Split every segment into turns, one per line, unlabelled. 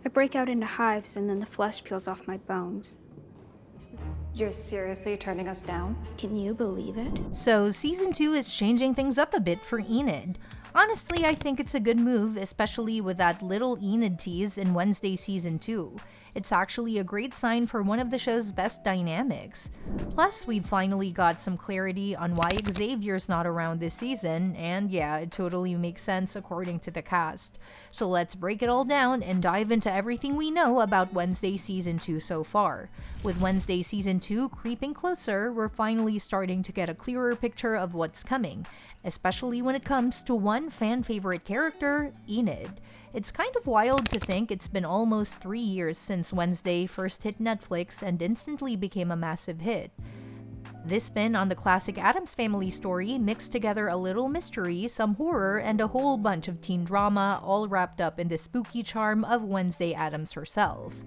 I break out into hives and then the flesh peels off my bones.
You're seriously turning us down?
Can you believe it?
So season 2 is changing things up a bit for Enid. Honestly, I think it's a good move, especially with that little Enid tease in Wednesday season 2. It's actually a great sign for one of the show's best dynamics. Plus, we've finally got some clarity on why Xavier's not around this season, and yeah, it totally makes sense according to the cast. So let's break it all down and dive into everything we know about Wednesday season 2 so far. With Wednesday season 2 creeping closer, we're finally starting to get a clearer picture of what's coming, especially when it comes to one fan favorite character, Enid. It's kind of wild to think it's been almost 3 years since Wednesday first hit Netflix and instantly became a massive hit. This spin on the classic Addams Family story mixed together a little mystery, some horror, and a whole bunch of teen drama, all wrapped up in the spooky charm of Wednesday Addams herself.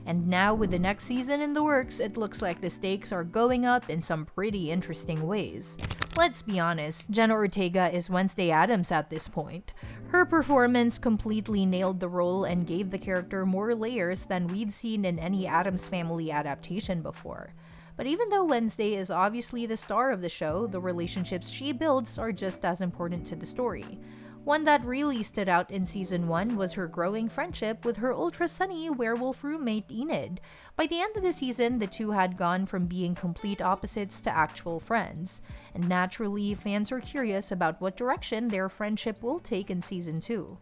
And now with the next season in the works, it looks like the stakes are going up in some pretty interesting ways. Let's be honest, Jenna Ortega is Wednesday Addams at this point. Her performance completely nailed the role and gave the character more layers than we've seen in any Addams Family adaptation before. But even though Wednesday is obviously the star of the show, the relationships she builds are just as important to the story. One that really stood out in season 1 was her growing friendship with her ultra-sunny werewolf roommate Enid. By the end of the season, the two had gone from being complete opposites to actual friends. And naturally, fans are curious about what direction their friendship will take in season 2.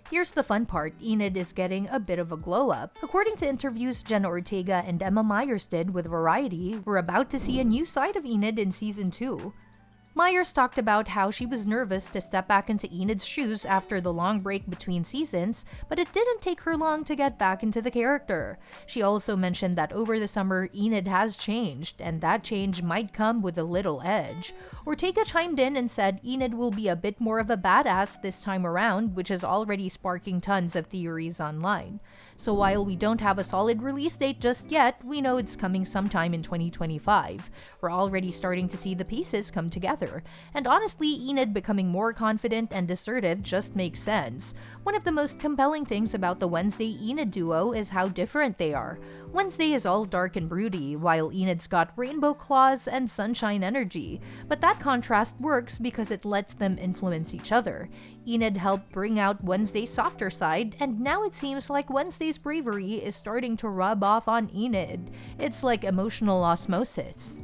Here's the fun part, Enid is getting a bit of a glow-up. According to interviews Jenna Ortega and Emma Myers did with Variety, we're about to see a new side of Enid in season 2. Myers talked about how she was nervous to step back into Enid's shoes after the long break between seasons, but it didn't take her long to get back into the character. She also mentioned that over the summer, Enid has changed, and that change might come with a little edge. Ortega chimed in and said Enid will be a bit more of a badass this time around, which is already sparking tons of theories online. So while we don't have a solid release date just yet, we know it's coming sometime in 2025. We're already starting to see the pieces come together. And honestly, Enid becoming more confident and assertive just makes sense. One of the most compelling things about the Wednesday Enid duo is how different they are. Wednesday is all dark and broody, while Enid's got rainbow claws and sunshine energy. But that contrast works because it lets them influence each other. Enid helped bring out Wednesday's softer side, and now it seems like Wednesday's bravery is starting to rub off on Enid. It's like emotional osmosis.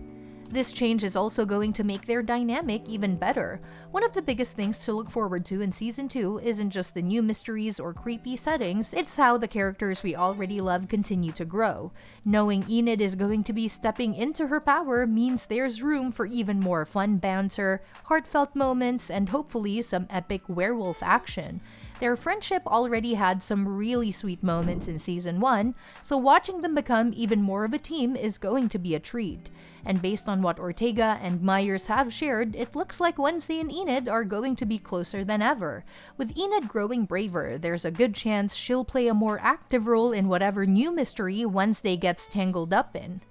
This change is also going to make their dynamic even better. One of the biggest things to look forward to in season 2 isn't just the new mysteries or creepy settings, it's how the characters we already love continue to grow. Knowing Enid is going to be stepping into her power means there's room for even more fun banter, heartfelt moments, and hopefully some epic werewolf action. Their friendship already had some really sweet moments in season 1, so watching them become even more of a team is going to be a treat. And based on what Ortega and Myers have shared, it looks like Wednesday and Enid are going to be closer than ever. With Enid growing braver, there's a good chance she'll play a more active role in whatever new mystery Wednesday gets tangled up in.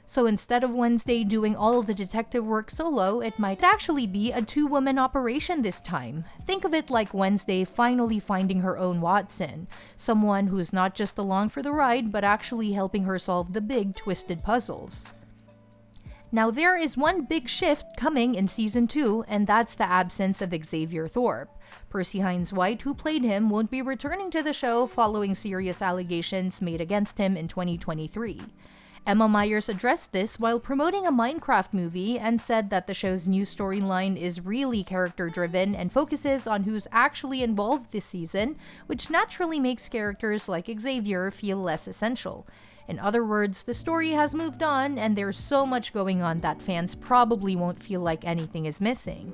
So instead of Wednesday doing all the detective work solo, it might actually be a two-woman operation this time. Think of it like Wednesday finally finding her own Watson, someone who's not just along for the ride but actually helping her solve the big twisted puzzles. Now there is one big shift coming in season 2, and that's the absence of Xavier Thorpe. Percy Hines-White, who played him, won't be returning to the show following serious allegations made against him in 2023. Emma Myers addressed this while promoting a Minecraft movie and said that the show's new storyline is really character-driven and focuses on who's actually involved this season, which naturally makes characters like Xavier feel less essential. In other words, the story has moved on and there's so much going on that fans probably won't feel like anything is missing.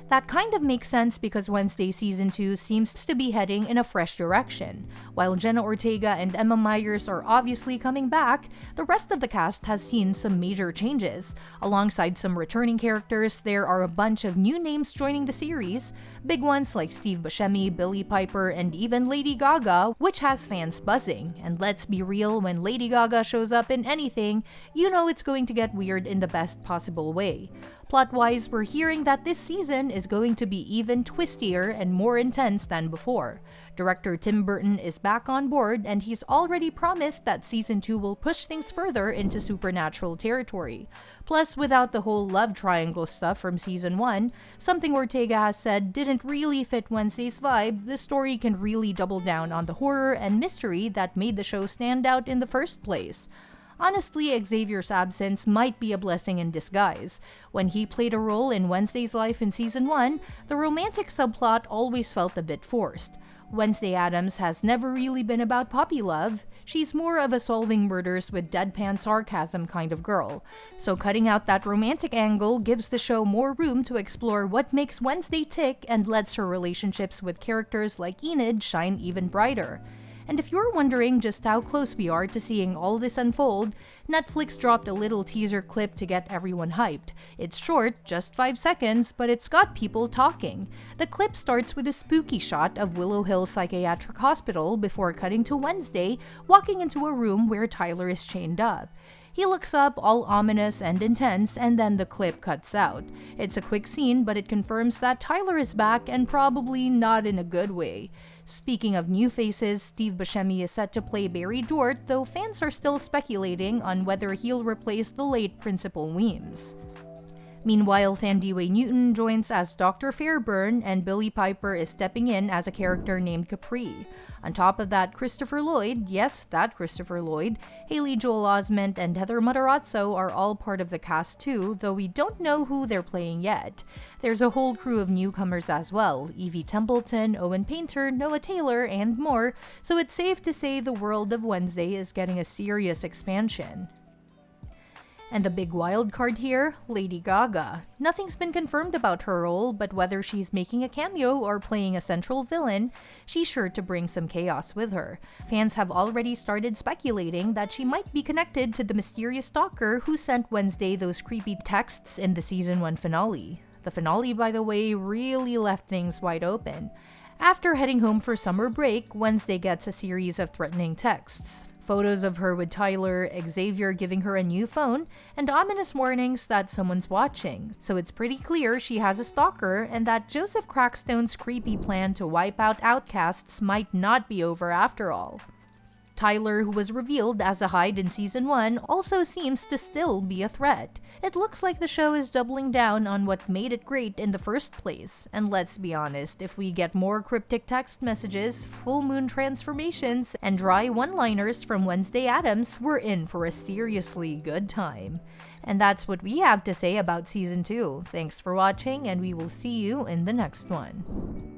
That kind of makes sense because Wednesday Season 2 seems to be heading in a fresh direction. While Jenna Ortega and Emma Myers are obviously coming back, the rest of the cast has seen some major changes. Alongside some returning characters, there are a bunch of new names joining the series, big ones like Steve Buscemi, Billie Piper, and even Lady Gaga, which has fans buzzing. And let's be real, when Lady Gaga shows up in anything, you know it's going to get weird in the best possible way. Plot-wise, we're hearing that this season is going to be even twistier and more intense than before. Director Tim Burton is back on board, and he's already promised that season 2 will push things further into supernatural territory. Plus, without the whole love triangle stuff from season 1, something Ortega has said didn't really fit Wednesday's vibe, the story can really double down on the horror and mystery that made the show stand out in the first place. Honestly, Xavier's absence might be a blessing in disguise. When he played a role in Wednesday's life in season 1, the romantic subplot always felt a bit forced. Wednesday Addams has never really been about puppy love. She's more of a solving murders with deadpan sarcasm kind of girl. So cutting out that romantic angle gives the show more room to explore what makes Wednesday tick and lets her relationships with characters like Enid shine even brighter. And if you're wondering just how close we are to seeing all this unfold, Netflix dropped a little teaser clip to get everyone hyped. It's short, just 5 seconds, but it's got people talking. The clip starts with a spooky shot of Willow Hill Psychiatric Hospital before cutting to Wednesday walking into a room where Tyler is chained up. He looks up, all ominous and intense, and then the clip cuts out. It's a quick scene, but it confirms that Tyler is back, and probably not in a good way. Speaking of new faces, Steve Buscemi is set to play Barry Dort, though fans are still speculating on whether he'll replace the late Principal Weems. Meanwhile, Thandiwe Newton joins as Dr. Fairburn, and Billie Piper is stepping in as a character named Capri. On top of that, Christopher Lloyd, yes, that Christopher Lloyd, Haley Joel Osment, and Heather Matarazzo are all part of the cast too, though we don't know who they're playing yet. There's a whole crew of newcomers as well, Evie Templeton, Owen Painter, Noah Taylor, and more, so it's safe to say the world of Wednesday is getting a serious expansion. And the big wild card here, Lady Gaga. Nothing's been confirmed about her role, but whether she's making a cameo or playing a central villain, she's sure to bring some chaos with her. Fans have already started speculating that she might be connected to the mysterious stalker who sent Wednesday those creepy texts in the season 1 finale. The finale, by the way, really left things wide open. After heading home for summer break, Wednesday gets a series of threatening texts. Photos of her with Tyler, Xavier giving her a new phone, and ominous warnings that someone's watching. So it's pretty clear she has a stalker, and that Joseph Crackstone's creepy plan to wipe out outcasts might not be over after all. Tyler, who was revealed as a Hyde in season 1, also seems to still be a threat. It looks like the show is doubling down on what made it great in the first place. And let's be honest, if we get more cryptic text messages, full moon transformations, and dry one-liners from Wednesday Addams, we're in for a seriously good time. And that's what we have to say about season 2. Thanks for watching, and we will see you in the next one.